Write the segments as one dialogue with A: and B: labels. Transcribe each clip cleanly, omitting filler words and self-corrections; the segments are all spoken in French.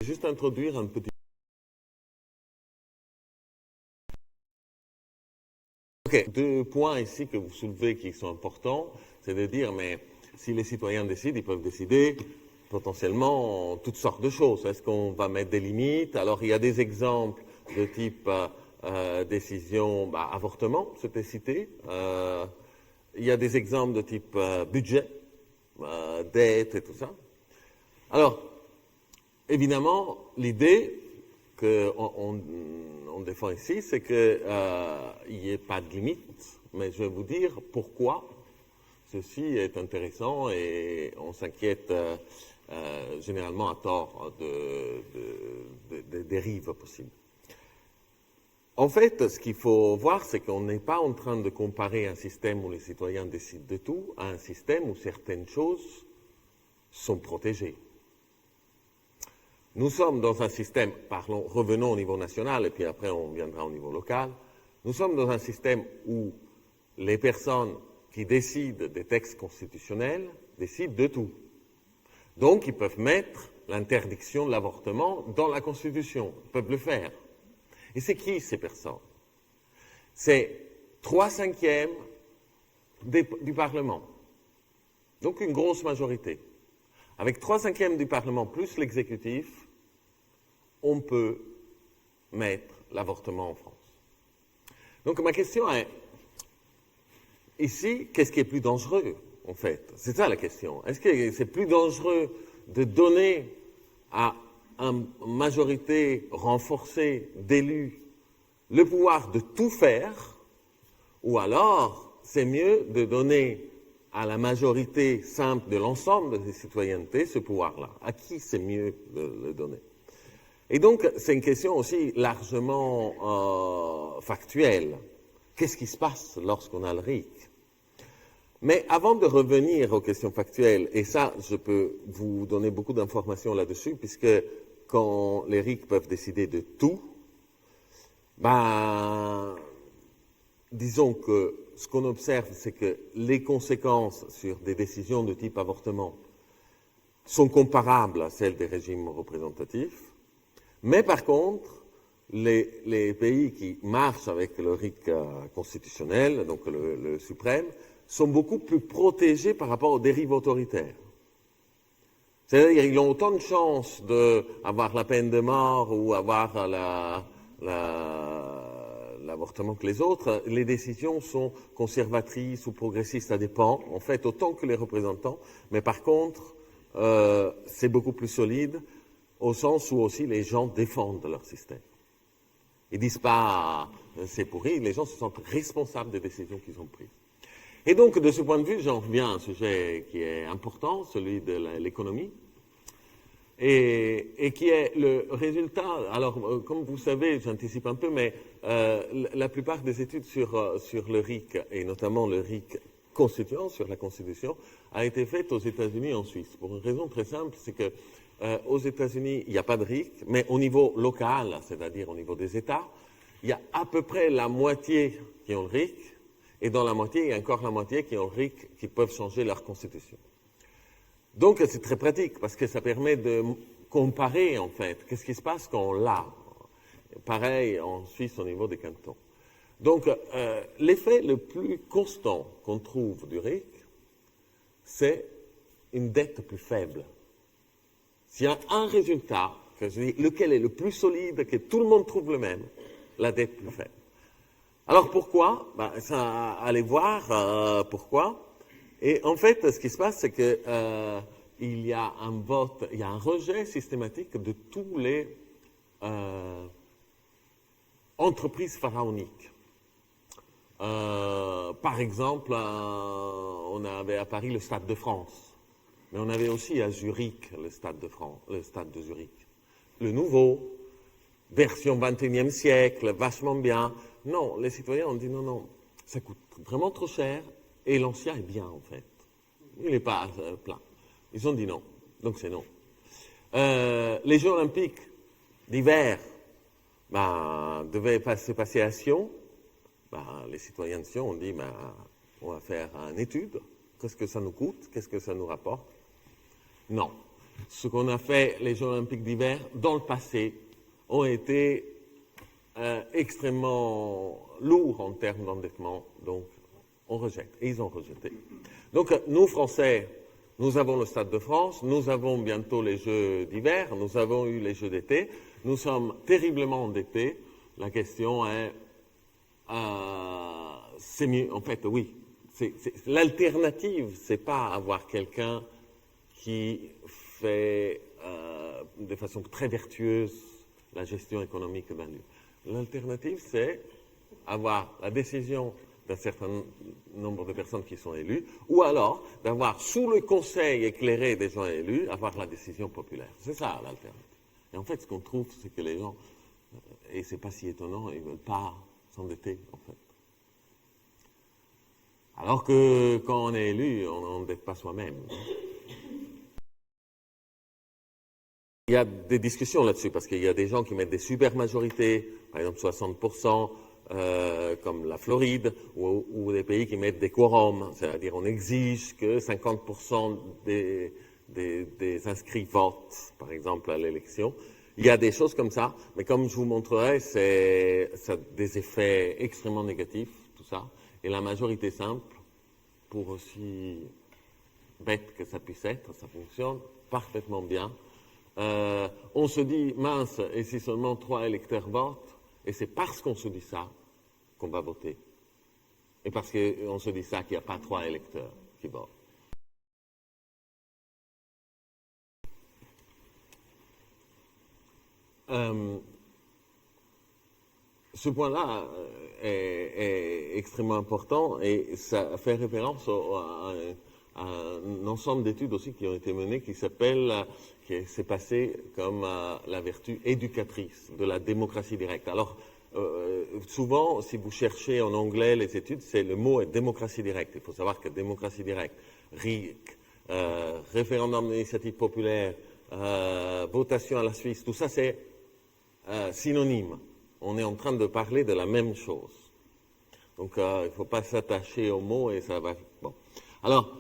A: Juste introduire un petit... Ok, deux points ici que vous soulevez qui sont importants, c'est de dire, mais si les citoyens décident, ils peuvent décider potentiellement toutes sortes de choses. Est-ce qu'on va mettre des limites? Alors, il y a des exemples de type décision, avortement, c'était cité. Il y a des exemples de type budget, dette et tout ça. Alors, évidemment, l'idée qu'on défend ici, c'est qu'il n'y ait pas de limite, mais je vais vous dire pourquoi ceci est intéressant et on s'inquiète généralement à tort des dérives possibles. En fait, ce qu'il faut voir, c'est qu'on n'est pas en train de comparer un système où les citoyens décident de tout à un système où certaines choses sont protégées. Nous sommes dans un système, revenons au niveau national et puis après on viendra au niveau local, nous sommes dans un système où les personnes qui décident des textes constitutionnels décident de tout. Donc ils peuvent mettre l'interdiction de l'avortement dans la Constitution, ils peuvent le faire. Et c'est qui ces personnes? C'est 3/5 du Parlement, donc une grosse majorité. Avec 3/5 du Parlement plus l'exécutif, on peut mettre l'avortement en France. Donc ma question est, ici, qu'est-ce qui est plus dangereux, en fait? C'est ça la question. Est-ce que c'est plus dangereux de donner à une majorité renforcée d'élus le pouvoir de tout faire, ou alors c'est mieux de donner à la majorité simple de l'ensemble des citoyennetés ce pouvoir-là? À qui c'est mieux de le donner? Et donc, c'est une question aussi largement factuelle. Qu'est-ce qui se passe lorsqu'on a le RIC? Mais avant de revenir aux questions factuelles, et ça, je peux vous donner beaucoup d'informations là-dessus, puisque quand les RIC peuvent décider de tout, disons que ce qu'on observe, c'est que les conséquences sur des décisions de type avortement sont comparables à celles des régimes représentatifs, mais par contre, les pays qui marchent avec le RIC constitutionnel, donc le suprême, sont beaucoup plus protégés par rapport aux dérives autoritaires. C'est-à-dire qu'ils ont autant de chances d'avoir la peine de mort ou avoir l'avortement que les autres. Les décisions sont conservatrices ou progressistes, ça dépend, en fait, autant que les représentants, mais par contre, c'est beaucoup plus solide au sens où aussi les gens défendent leur système. Ils disent pas c'est pourri, les gens se sentent responsables des décisions qu'ils ont prises. Et donc, de ce point de vue, j'en reviens à un sujet qui est important, celui de l'économie, et qui est le résultat. Alors, comme vous savez, j'anticipe un peu, mais la plupart des études sur le RIC, et notamment le RIC constituant, sur la Constitution, a été faite aux États-Unis et en Suisse. Pour une raison très simple, c'est que aux États-Unis, il n'y a pas de RIC, mais au niveau local, c'est-à-dire au niveau des États, il y a à peu près la moitié qui ont le RIC, et dans la moitié, il y a encore la moitié qui ont le RIC, qui peuvent changer leur constitution. Donc, c'est très pratique, parce que ça permet de comparer, en fait, qu'est-ce qui se passe quand on l'a. Pareil en Suisse au niveau des cantons. Donc, l'effet le plus constant qu'on trouve du RIC, c'est une dette plus faible. S'il y a un résultat, que je dis, lequel est le plus solide, que tout le monde trouve le même, la dette plus faible. Alors pourquoi? Ça, allez voir pourquoi. Et en fait, ce qui se passe, c'est que il y a un vote, il y a un rejet systématique de tous les entreprises pharaoniques. Par exemple, on avait à Paris le Stade de France. Mais on avait aussi à Zurich le Stade de Zurich. Le nouveau, version 21e siècle, vachement bien. Non, les citoyens ont dit non, ça coûte vraiment trop cher et l'ancien est bien en fait. Il n'est pas plein. Ils ont dit non, donc c'est non. Les Jeux Olympiques d'hiver devaient se passer à Sion. Les citoyens de Sion ont dit on va faire une étude. Qu'est-ce que ça nous coûte? Qu'est-ce que ça nous rapporte? Non. ce qu'on a fait les Jeux olympiques d'hiver dans le passé ont été extrêmement lourds en termes d'endettement, donc on rejette, et ils ont rejeté. Donc nous, Français, nous avons le Stade de France, nous avons bientôt les Jeux d'hiver, nous avons eu les Jeux d'été, nous sommes terriblement endettés. La question est, c'est mieux, en fait, oui. L'alternative, c'est pas avoir quelqu'un qui fait de façon très vertueuse la gestion économique d'un lieu. L'alternative, c'est avoir la décision d'un certain nombre de personnes qui sont élues, ou alors d'avoir, sous le conseil éclairé des gens élus, avoir la décision populaire. C'est ça l'alternative. Et en fait, ce qu'on trouve, c'est que les gens, et c'est pas si étonnant, ils ne veulent pas s'endetter, en fait. Alors que quand on est élu, on n'endette pas soi-même. Il y a des discussions là-dessus, parce qu'il y a des gens qui mettent des super majorités, par exemple 60%, comme la Floride, ou des pays qui mettent des quorums, c'est-à-dire on exige que 50% des inscrits votent, par exemple, à l'élection. Il y a des choses comme ça, mais comme je vous montrerai, ça a des effets extrêmement négatifs, tout ça. Et la majorité simple, pour aussi bête que ça puisse être, ça fonctionne parfaitement bien. On se dit, mince, et si seulement 3 électeurs votent, et c'est parce qu'on se dit ça qu'on va voter. Et parce qu'on se dit ça qu'il n'y a pas 3 électeurs qui votent. Ce point-là est extrêmement important et ça fait référence à un ensemble d'études aussi qui ont été menées qui s'est passé comme la vertu éducatrice de la démocratie directe. Alors, souvent, si vous cherchez en anglais les études, le mot est démocratie directe. Il faut savoir que démocratie directe, RIC, référendum d'initiative populaire, votation à la Suisse, tout ça c'est synonyme. On est en train de parler de la même chose. Donc, il ne faut pas s'attacher aux mots et ça va... Bon. Alors,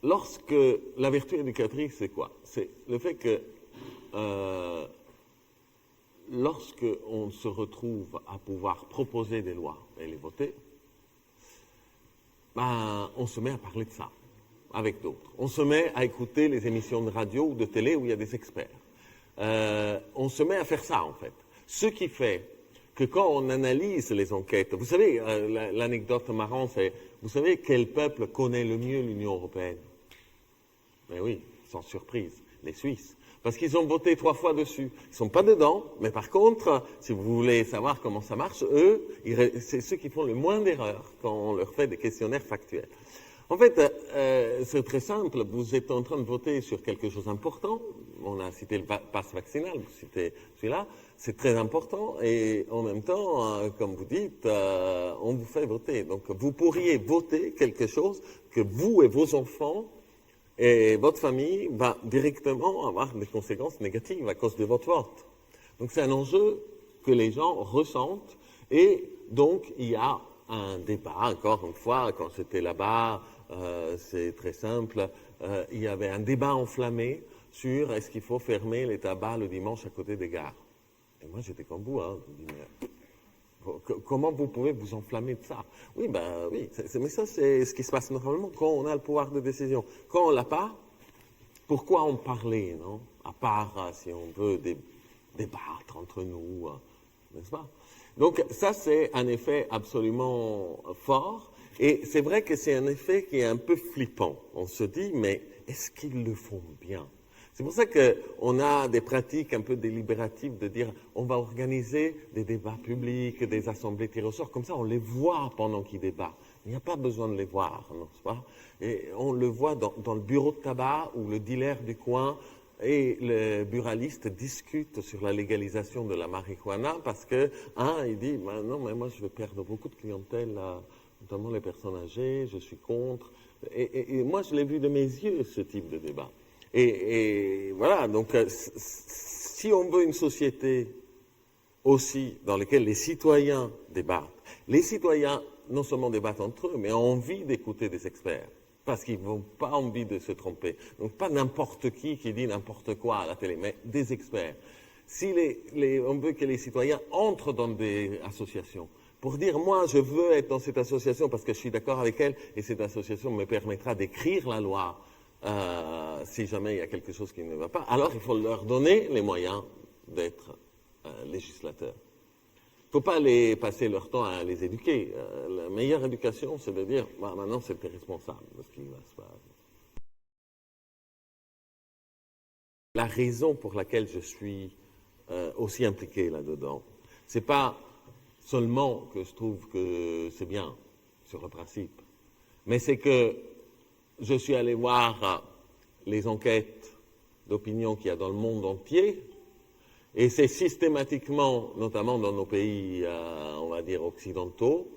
A: lorsque la vertu éducatrice, c'est quoi? C'est le fait que lorsque on se retrouve à pouvoir proposer des lois et les voter, ben, on se met à parler de ça avec d'autres. On se met à écouter les émissions de radio ou de télé où il y a des experts. On se met à faire ça, en fait. Ce qui fait que quand on analyse les enquêtes, vous savez, l'anecdote marrante, c'est, vous savez quel peuple connaît le mieux l'Union européenne? Mais oui, sans surprise, les Suisses. Parce qu'ils ont voté 3 fois dessus. Ils ne sont pas dedans, mais par contre, si vous voulez savoir comment ça marche, eux, c'est ceux qui font le moins d'erreurs quand on leur fait des questionnaires factuels. En fait, c'est très simple. Vous êtes en train de voter sur quelque chose d'important. On a cité le pass vaccinal, vous citez celui-là. C'est très important et en même temps, comme vous dites, on vous fait voter. Donc, vous pourriez voter quelque chose que vous et vos enfants et votre famille va directement avoir des conséquences négatives à cause de votre vote. Donc, c'est un enjeu que les gens ressentent et donc, il y a un débat, encore une fois, quand j'étais là-bas, c'est très simple, il y avait un débat enflammé sur est-ce qu'il faut fermer les tabacs le dimanche à côté des gares. Et moi, j'étais comme vous, hein. Je me dis, mais comment vous pouvez vous enflammer de ça? Oui, ben oui, mais ça, c'est ce qui se passe normalement quand on a le pouvoir de décision. Quand on ne l'a pas, pourquoi en parler, non? À part si on veut débattre entre nous, n'est-ce pas? Donc, ça, c'est un effet absolument fort. Et c'est vrai que c'est un effet qui est un peu flippant. On se dit, mais est-ce qu'ils le font bien? C'est pour ça qu'on a des pratiques un peu délibératives de dire on va organiser des débats publics, des assemblées tirées au sort, comme ça on les voit pendant qu'ils débattent. Il n'y a pas besoin de les voir, n'est-ce pas? Et on le voit dans le bureau de tabac où le dealer du coin et le buraliste discutent sur la légalisation de la marijuana parce que il dit non mais moi je vais perdre beaucoup de clientèle, notamment les personnes âgées, je suis contre. Et moi je l'ai vu de mes yeux ce type de débat. Et voilà, donc si on veut une société aussi dans laquelle les citoyens débattent, les citoyens non seulement débattent entre eux, mais ont envie d'écouter des experts. parce qu'ils n'ont pas envie de se tromper. Donc pas n'importe qui dit n'importe quoi à la télé, mais des experts. Si on veut que les citoyens entrent dans des associations, pour dire, moi, je veux être dans cette association parce que je suis d'accord avec elle, et cette association me permettra d'écrire la loi si jamais il y a quelque chose qui ne va pas, alors il faut leur donner les moyens d'être législateurs. Il ne faut pas passer leur temps à les éduquer. La meilleure éducation, c'est de dire, bah, maintenant, c'est le responsable de ce qui va se passer. La raison pour laquelle je suis aussi impliqué là-dedans, c'est pas seulement que je trouve que c'est bien, sur le principe, mais c'est que je suis allé voir les enquêtes d'opinion qu'il y a dans le monde entier, et c'est systématiquement, notamment dans nos pays, on va dire, occidentaux,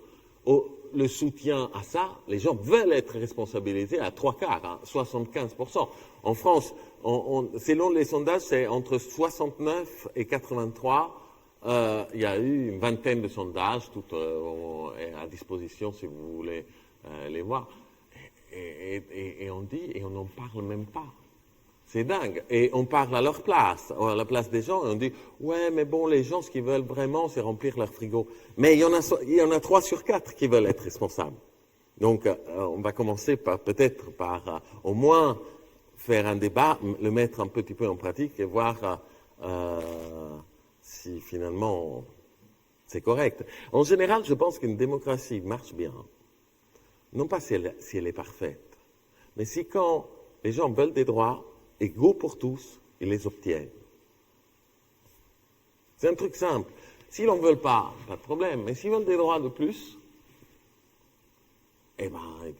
A: le soutien à ça, les gens veulent être responsabilisés à 3/4, 75%. En France, selon les sondages, c'est entre 69 et 83. Il y a eu une vingtaine de sondages, tout est à disposition si vous voulez les voir. Et on dit, et on n'en parle même pas. C'est dingue. Et on parle à leur place, à la place des gens, et on dit, ouais, mais bon, les gens, ce qu'ils veulent vraiment, c'est remplir leur frigo. Mais il y en a 3 sur 4 qui veulent être responsables. Donc, on va commencer peut-être par au moins faire un débat, le mettre un petit peu en pratique et voir si finalement c'est correct. En général, je pense qu'une démocratie marche bien, non pas si elle est parfaite, mais si quand les gens veulent des droits égaux pour tous, ils les obtiennent. C'est un truc simple. S'ils n'en veulent pas de problème, mais s'ils veulent des droits de plus, eh ben,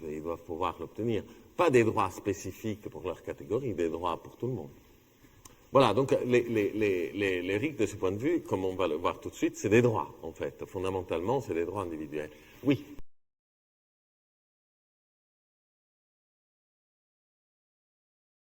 A: ils doivent pouvoir l'obtenir. Pas des droits spécifiques pour leur catégorie, des droits pour tout le monde. Voilà, donc les RIC, de ce point de vue, comme on va le voir tout de suite, c'est des droits, en fait. Fondamentalement, c'est des droits individuels. Oui.